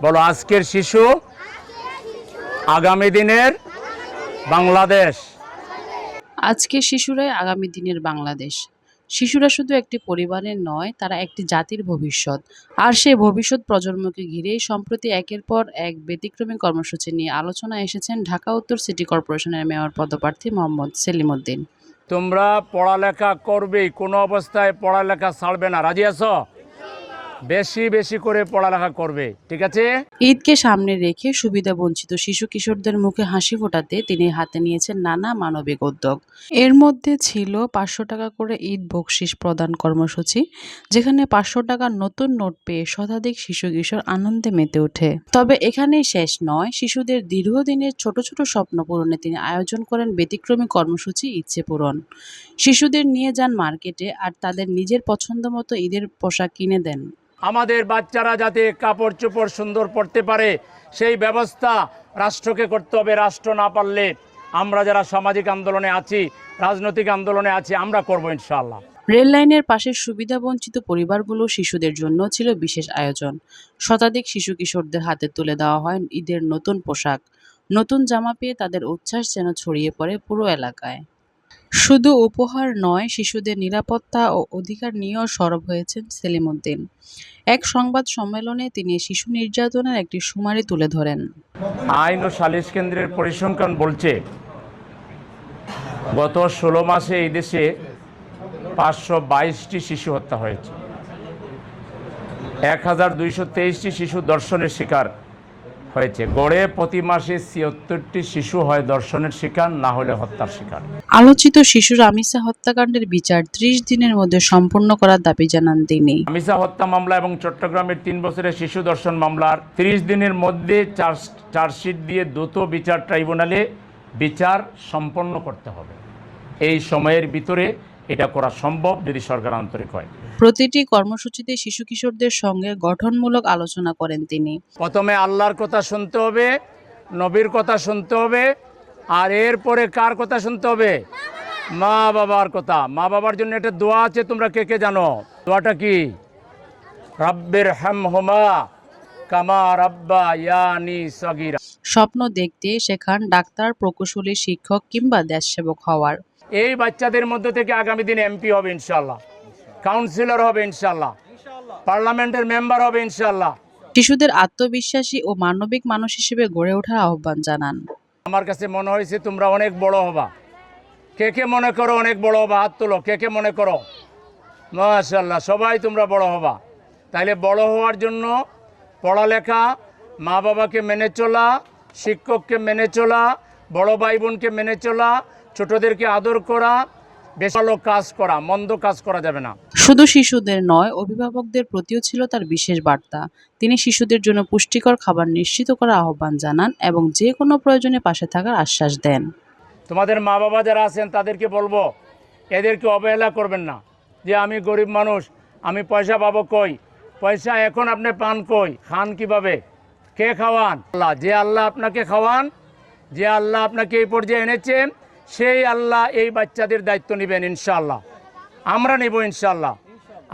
বলো, আজকের শিশু আগামী দিনের বাংলাদেশ। আজকের শিশুরাই আগামী দিনের বাংলাদেশ। শিশুরা শুধু একটি পরিবারের নয়, তারা একটি জাতির ভবিষ্যৎ। আর সেই ভবিষ্যৎ প্রজন্মকে ঘিরেই সম্প্রতি একের পর এক ব্যতিক্রমী কর্মসূচি নিয়ে আলোচনায় এসেছেন ঢাকা উত্তর সিটি কর্পোরেশনের মেয়র পদপ্রার্থী মোহাম্মদ সেলিম উদ্দিন। তোমরা পড়ালেখা করবেই, কোনো অবস্থায় পড়ালেখা ছাড়বে না। রাজি আছো? বেশি বেশি করে পড়ালেখা করবে, ঠিক আছে? ঈদকে সামনে রেখে সুবিধাবঞ্চিত শিশু কিশোরদের মুখে হাসি ফোটাতে তিনি হাতে নিয়েছেন নানা মানবিক উদ্যোগ। এর মধ্যে ছিল ৫০০ টাকা করে ঈদ বকশিস প্রদান কর্মসূচি, যেখানে ৫০০ টাকার নতুন নোট পেয়ে শতাধিক শিশু কিশোর আনন্দে মেতে ওঠে। তবে এখানেই শেষ নয়, শিশুদের দীর্ঘদিনের ছোট ছোট স্বপ্ন পূরণে তিনি আয়োজন করেন ব্যতিক্রমী কর্মসূচি ইচ্ছে পূরণ। শিশুদের নিয়ে যান মার্কেটে আর তাদের নিজের পছন্দ মতো ঈদের পোশাক কিনে দেন। আমাদের বাচ্চারা যাতে কাপড় চোপড় সুন্দর পরতে পারে, সেই ব্যবস্থা রাষ্ট্রকে করতে হবে। রাষ্ট্র না পারলে আমরা যারা সামাজিক আন্দোলনে আছি, রাজনৈতিক আন্দোলনে আছি, আমরা করব ইনশাআল্লাহ। রেল লাইনের পাশের সুবিধাবঞ্চিত পরিবারগুলো শিশুদের জন্য ছিল বিশেষ আয়োজন। শতাধিক শিশু কিশোরদের হাতে তুলে দেওয়া হয় ঈদের নতুন পোশাক। নতুন জামা পেয়ে তাদের উচ্ছ্বাস যেন ছড়িয়ে পড়ে পুরো এলাকায়। শুধু উপহার নয়, শিশুদের নিরাপত্তা ও অধিকার নিয়েও সরব হয়েছেন সেলিম উদ্দিন। এক সংবাদ সম্মেলনে তিনি শিশু নির্যাতনের একটি শুমারি তুলে ধরেন। আইন ও সালিশ কেন্দ্রের পরিসংখ্যান বলছে, গত 16 মাসে এই দেশে 522টি শিশু হত্যা হয়েছে, 1223টি শিশু ধর্ষণের শিকার হয়েছে। গড়ে প্রতি মাসে 76টি শিশু হয় ধর্ষণের শিকার, না হলে হত্যার শিকার। আলোচিত শিশু রামিসা হত্যাকাণ্ডের বিচার ৩০ দিনের মধ্যে সম্পন্ন করার দাবি জানান তিনি। রামিসা হত্যা মামলা এবং চট্টগ্রামের 3 বছরের শিশু ধর্ষণ মামলার 30 দিনের মধ্যে চার্জশিট দিয়ে দ্রুত বিচার ট্রাইব্যুনালে বিচার সম্পন্ন করতে হবে। এই সময়ের ভিতরে এটা করা সম্ভব যদি সরকার আন্তরিক হয়। প্রতিটি কর্মসূচিতে শিশু কিশোরদের সঙ্গে গঠনমূলক আলোচনা করেন তিনি। প্রথমে আল্লাহর কথা শুনতে হবে, নবীর কথা শুনতে হবে, আর এরপরে কার কথা শুনতে হবে? মা বাবার কথা। মা বাবার জন্য একটা দোয়া আছে, তোমরা কে কে জানো? দোয়াটা কি? রাব্বির হামহুমা কামা রাব্বায়ানি সগীরা। স্বপ্ন দেখতে শেখান ডাক্তার, প্রকৌশলী, শিক্ষক কিংবা দেশসেবক হওয়ার। এই বাচ্চাদের মধ্যে থেকে আগামী দিনে এমপি হবে ইনশাআল্লাহ, কাউন্সিলর হবে ইনশাআল্লাহ, পার্লামেন্টের মেম্বার হবে ইনশাআল্লাহ। শিশুদের আত্মবিশ্বাসী ও মানবিক মানুষ হিসেবে গড়ে ওঠার আহ্বান জানান। আমার কাছে মনে হয়েছে তোমরা অনেক বড় হবা। কে কে মনে করো অনেক বড় হবা? হাত তোলো, কে কে মনে করো? মাশাআল্লাহ, সবাই তোমরা বড় হবা। তাইলে বড় হওয়ার জন্য পড়ালেখা, মা বাবাকে মেনে চলা, শিক্ষককে মেনে চলা, বড় ভাই বোনকে মেনে চলা, ছোটদেরকে আদর করা, বেশ ভালো কাজ করা, মন্দ কাজ করা যাবে না। শুধু শিশুদের নয়, অভিভাবকদের প্রতিও ছিল তার বিশেষ বার্তা। তিনি শিশুদের জন্য পুষ্টিকর খাবার নিশ্চিত করার আহ্বান জানান এবং যে কোনো প্রয়োজনে পাশে থাকার আশ্বাস দেন। তোমাদের মা বাবা যারা আছেন তাদেরকে বলবো, এদেরকে অবহেলা করবেন না। যে আমি গরিব মানুষ, আমি পয়সা পাবো কই? পয়সা এখন আপনি পান কই? খান কিভাবে? কে খাওয়ান? আল্লাহ। যে আল্লাহ আপনাকে খাওয়ান, যে আল্লাহ আপনাকে এই পর্যায়ে এনেছেন, সেই আল্লাহ এই বাচ্চাদের দায়িত্ব নেবেন ইনশাআল্লাহ। আমরা নেব ইনশাআল্লাহ।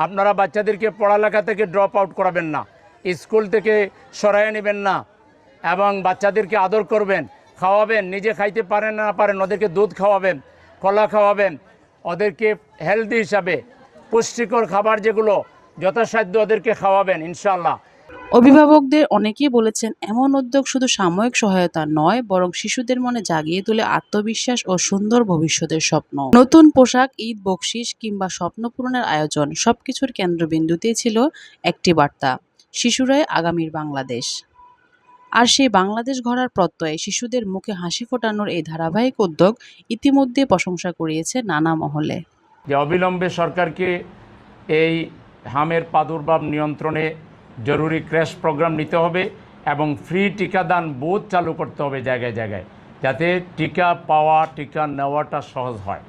আপনারা বাচ্চাদেরকে পড়ালেখা থেকে ড্রপ আউট করাবেন না, স্কুল থেকে সরাইয়ে নেবেন না, এবং বাচ্চাদেরকে আদর করবেন, খাওয়াবেন। নিজে খাইতে পারেন না পারেন, ওদেরকে দুধ খাওয়াবেন, কলা খাওয়াবেন, ওদেরকে হেলদি হিসাবে পুষ্টিকর খাবার যেগুলো যথাসাধ্য ওদেরকে খাওয়াবেন ইনশাআল্লাহ। অভিভাবকদের অনেকেই বলেছেন, এমন উদ্যোগ শুধু সাময়িক সহায়তা নয়, বরং শিশুদের মনে জাগিয়ে তোলে আত্মবিশ্বাস ও সুন্দর ভবিষ্যতের স্বপ্ন। নতুন পোশাক, ঈদ বকশিস কিংবা স্বপ্ন পূরণের আয়োজন, সবকিছুর কেন্দ্রবিন্দুতে ছিল একটি বার্তা: শিশুরাই আগামীর বাংলাদেশ। আর সেই বাংলাদেশ গড়ার প্রত্যয়ে শিশুদের মুখে হাসি ফোটানোর এই ধারাবাহিক উদ্যোগ ইতিমধ্যে প্রশংসা কুড়িয়েছে নানা মহলে। যে অবিলম্বে সরকারকে এই হামের প্রাদুর্ভাব নিয়ন্ত্রণে জরুরি ক্র্যাশ প্রোগ্রাম নিতে হবে এবং ফ্রি টিকাদান বুথ চালু করতে হবে জায়গায় জায়গায়, যাতে টিকা পাওয়া, টিকা নেওয়াটা সহজ হয়।